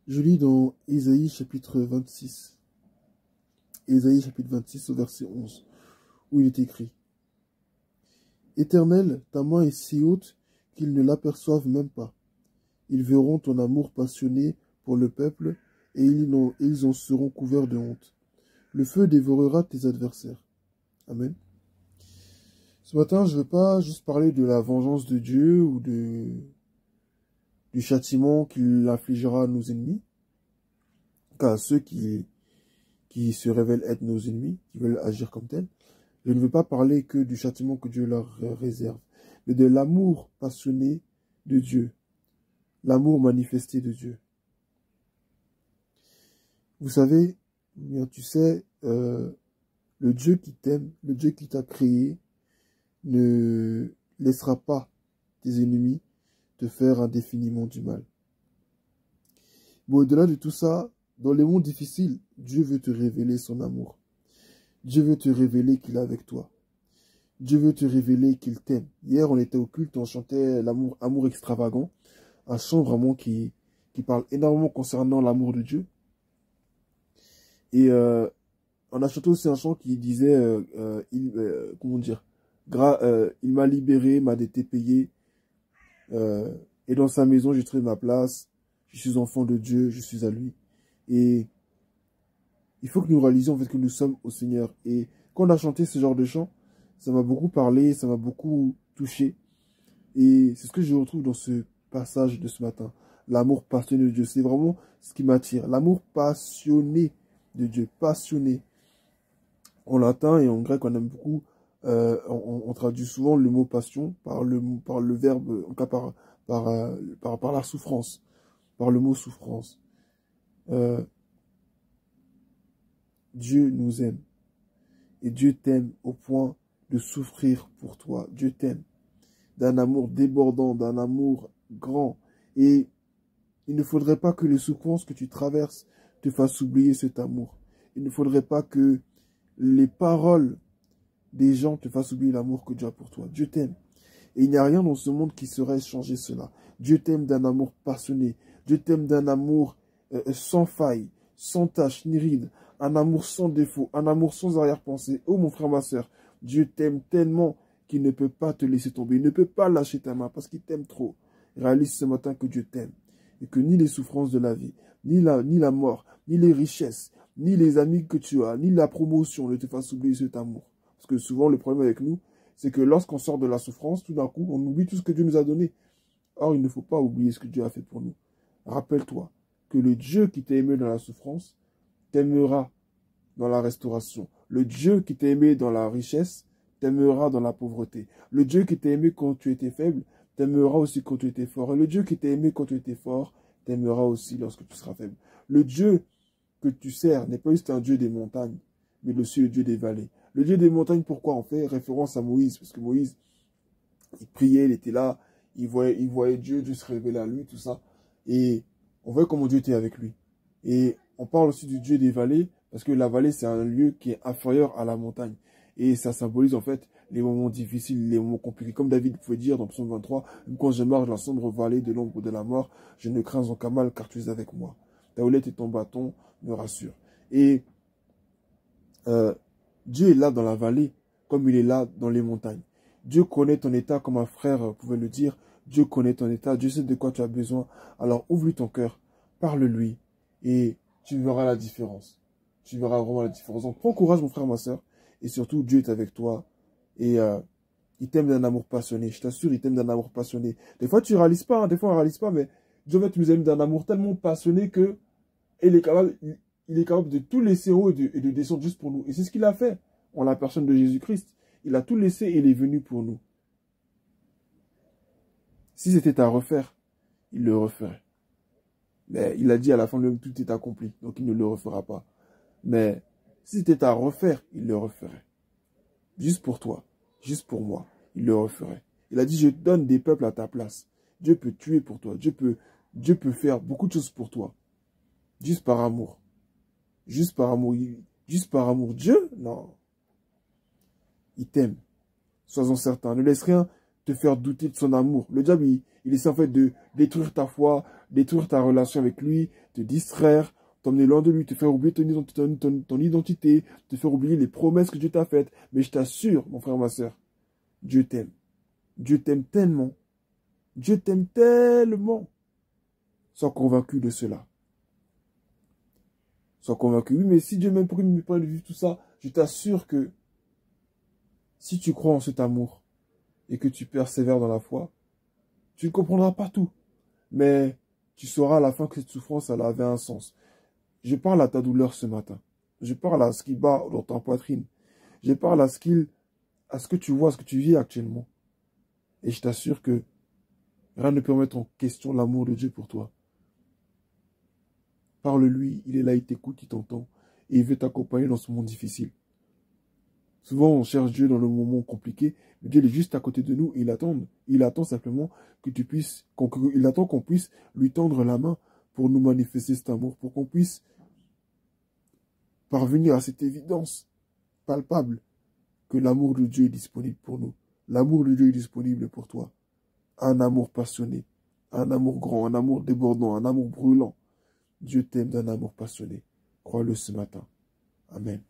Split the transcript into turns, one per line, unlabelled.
Je lis dans Ésaïe chapitre 26. Ésaïe chapitre 26 au verset 11, où il est écrit: Éternel, ta main est si haute qu'ils ne l'aperçoivent même pas. Ils verront ton amour passionné pour le peuple, et ils en seront couverts de honte. Le feu dévorera tes adversaires. Amen. Ce matin, je ne veux pas juste parler de la vengeance de Dieu ou du châtiment qu'il infligera à nos ennemis, car à ceux qui se révèlent être nos ennemis, qui veulent agir comme tels. Je ne veux pas parler que du châtiment que Dieu leur réserve, mais de l'amour passionné de Dieu, l'amour manifesté de Dieu. Vous savez, bien tu sais, le Dieu qui t'aime, le Dieu qui t'a créé, ne laissera pas tes ennemis te faire indéfiniment du mal. Mais au-delà de tout ça, dans les mondes difficiles, Dieu veut te révéler son amour. Dieu veut te révéler qu'il est avec toi. Dieu veut te révéler qu'il t'aime. Hier, on était au culte, on chantait l'amour, amour extravagant. Un chant vraiment qui parle énormément concernant l'amour de Dieu. Et on a chanté aussi un chant qui disait, comment dire, il m'a libéré, m'a été payé. Et dans sa maison, j'ai trouvé ma place. Je suis enfant de Dieu, je suis à lui. Et il faut que nous réalisions en fait que nous sommes au Seigneur. Et quand on a chanté ce genre de chant, ça m'a beaucoup parlé, ça m'a beaucoup touché. Et c'est ce que je retrouve dans ce passage de ce matin. L'amour passionné de Dieu, c'est vraiment ce qui m'attire. L'amour passionné de Dieu, passionné. En latin et en grec, on aime beaucoup, on traduit souvent le mot passion par le verbe, en tout cas par la souffrance, par le mot souffrance. Dieu nous aime. Et Dieu t'aime au point de souffrir pour toi. Dieu t'aime d'un amour débordant, d'un amour grand. Et il ne faudrait pas que les souffrances que tu traverses te fassent oublier cet amour. Il ne faudrait pas que les paroles des gens te fassent oublier l'amour que Dieu a pour toi. Dieu t'aime. Et il n'y a rien dans ce monde qui saurait changer cela. Dieu t'aime d'un amour passionné. Dieu t'aime d'un amour sans faille, sans tache ni ride. Un amour sans défaut, un amour sans arrière-pensée. Oh mon frère, ma soeur, Dieu t'aime tellement qu'il ne peut pas te laisser tomber. Il ne peut pas lâcher ta main parce qu'il t'aime trop. Réalise ce matin que Dieu t'aime. Et que ni les souffrances de la vie, ni la mort, ni les richesses, ni les amis que tu as, ni la promotion ne te fassent oublier cet amour. Parce que souvent, le problème avec nous, c'est que lorsqu'on sort de la souffrance, tout d'un coup, on oublie tout ce que Dieu nous a donné. Or, il ne faut pas oublier ce que Dieu a fait pour nous. Rappelle-toi que le Dieu qui t'a aimé dans la souffrance t'aimera dans la restauration. Le Dieu qui t'a aimé dans la richesse t'aimera dans la pauvreté. Le Dieu qui t'a aimé quand tu étais faible t'aimera aussi quand tu étais fort. Et le Dieu qui t'a aimé quand tu étais fort t'aimera aussi lorsque tu seras faible. Le Dieu que tu sers n'est pas juste un Dieu des montagnes, mais aussi le Dieu des vallées. Le Dieu des montagnes, pourquoi on fait référence à Moïse? Parce que Moïse, il priait, il était là, il voyait Dieu, Dieu se révélait à lui, tout ça. Et on voit comment Dieu était avec lui. Et on parle aussi du Dieu des vallées, parce que la vallée, c'est un lieu qui est inférieur à la montagne. Et ça symbolise en fait les moments difficiles, les moments compliqués. Comme David pouvait dire dans Psaume 23, « Même quand je marche dans la sombre vallée de l'ombre de la mort, je ne crains aucun mal car tu es avec moi. Ta houlette et ton bâton me rassurent. » Et Dieu est là dans la vallée, comme il est là dans les montagnes. Dieu connaît ton état, comme un frère pouvait le dire. Dieu connaît ton état, Dieu sait de quoi tu as besoin. Alors ouvre-lui ton cœur, parle-lui, et tu verras la différence. Tu verras vraiment la différence. Donc prends courage, mon frère, ma soeur, et surtout, Dieu est avec toi, et il t'aime d'un amour passionné. Je t'assure, il t'aime d'un amour passionné. Des fois, tu ne réalises pas, hein, des fois, on ne réalise pas, mais Dieu nous aime d'un amour tellement passionné que il est capable de tout laisser haut et de descendre juste pour nous. Et c'est ce qu'il a fait en la personne de Jésus-Christ. Il a tout laissé et il est venu pour nous. Si c'était à refaire, il le referait. Mais il a dit à la fin, même tout est accompli. Donc il ne le refera pas. Mais si c'était à refaire, il le referait. Juste pour toi, juste pour moi, il le referait. Il a dit, je donne des peuples à ta place. Dieu peut tuer pour toi. Dieu peut faire beaucoup de choses pour toi. Juste par amour. Juste par amour. Juste par amour. Dieu, non. Il t'aime. Sois-en certain. Ne laisse rien te faire douter de son amour. Le diable, il essaie en fait de détruire ta foi, détruire ta relation avec lui, te distraire, t'emmener loin de lui, te faire oublier ton identité, te faire oublier les promesses que Dieu t'a faites. Mais je t'assure, mon frère, ma soeur, Dieu t'aime. Dieu t'aime tellement. Dieu t'aime tellement. Sois convaincu de cela. Sois convaincu. Oui, mais si Dieu m'aime, pourquoi il ne me permet de vivre tout ça? Je t'assure que si tu crois en cet amour et que tu persévères dans la foi, tu ne comprendras pas tout. Mais tu sauras à la fin que cette souffrance, elle avait un sens. Je parle à ta douleur ce matin. Je parle à ce qui bat dans ta poitrine. Je parle à ce que tu vois, à ce que tu vis actuellement. Et je t'assure que rien ne peut remettre en question l'amour de Dieu pour toi. Parle-lui, il est là, il t'écoute, il t'entend. Et il veut t'accompagner dans ce monde difficile. Souvent, on cherche Dieu dans le moment compliqué, mais Dieu est juste à côté de nous, il attend. Il attend simplement que tu puisses, il attend qu'on puisse lui tendre la main pour nous manifester cet amour, pour qu'on puisse parvenir à cette évidence palpable que l'amour de Dieu est disponible pour nous. L'amour de Dieu est disponible pour toi. Un amour passionné, un amour grand, un amour débordant, un amour brûlant. Dieu t'aime d'un amour passionné. Crois-le ce matin. Amen.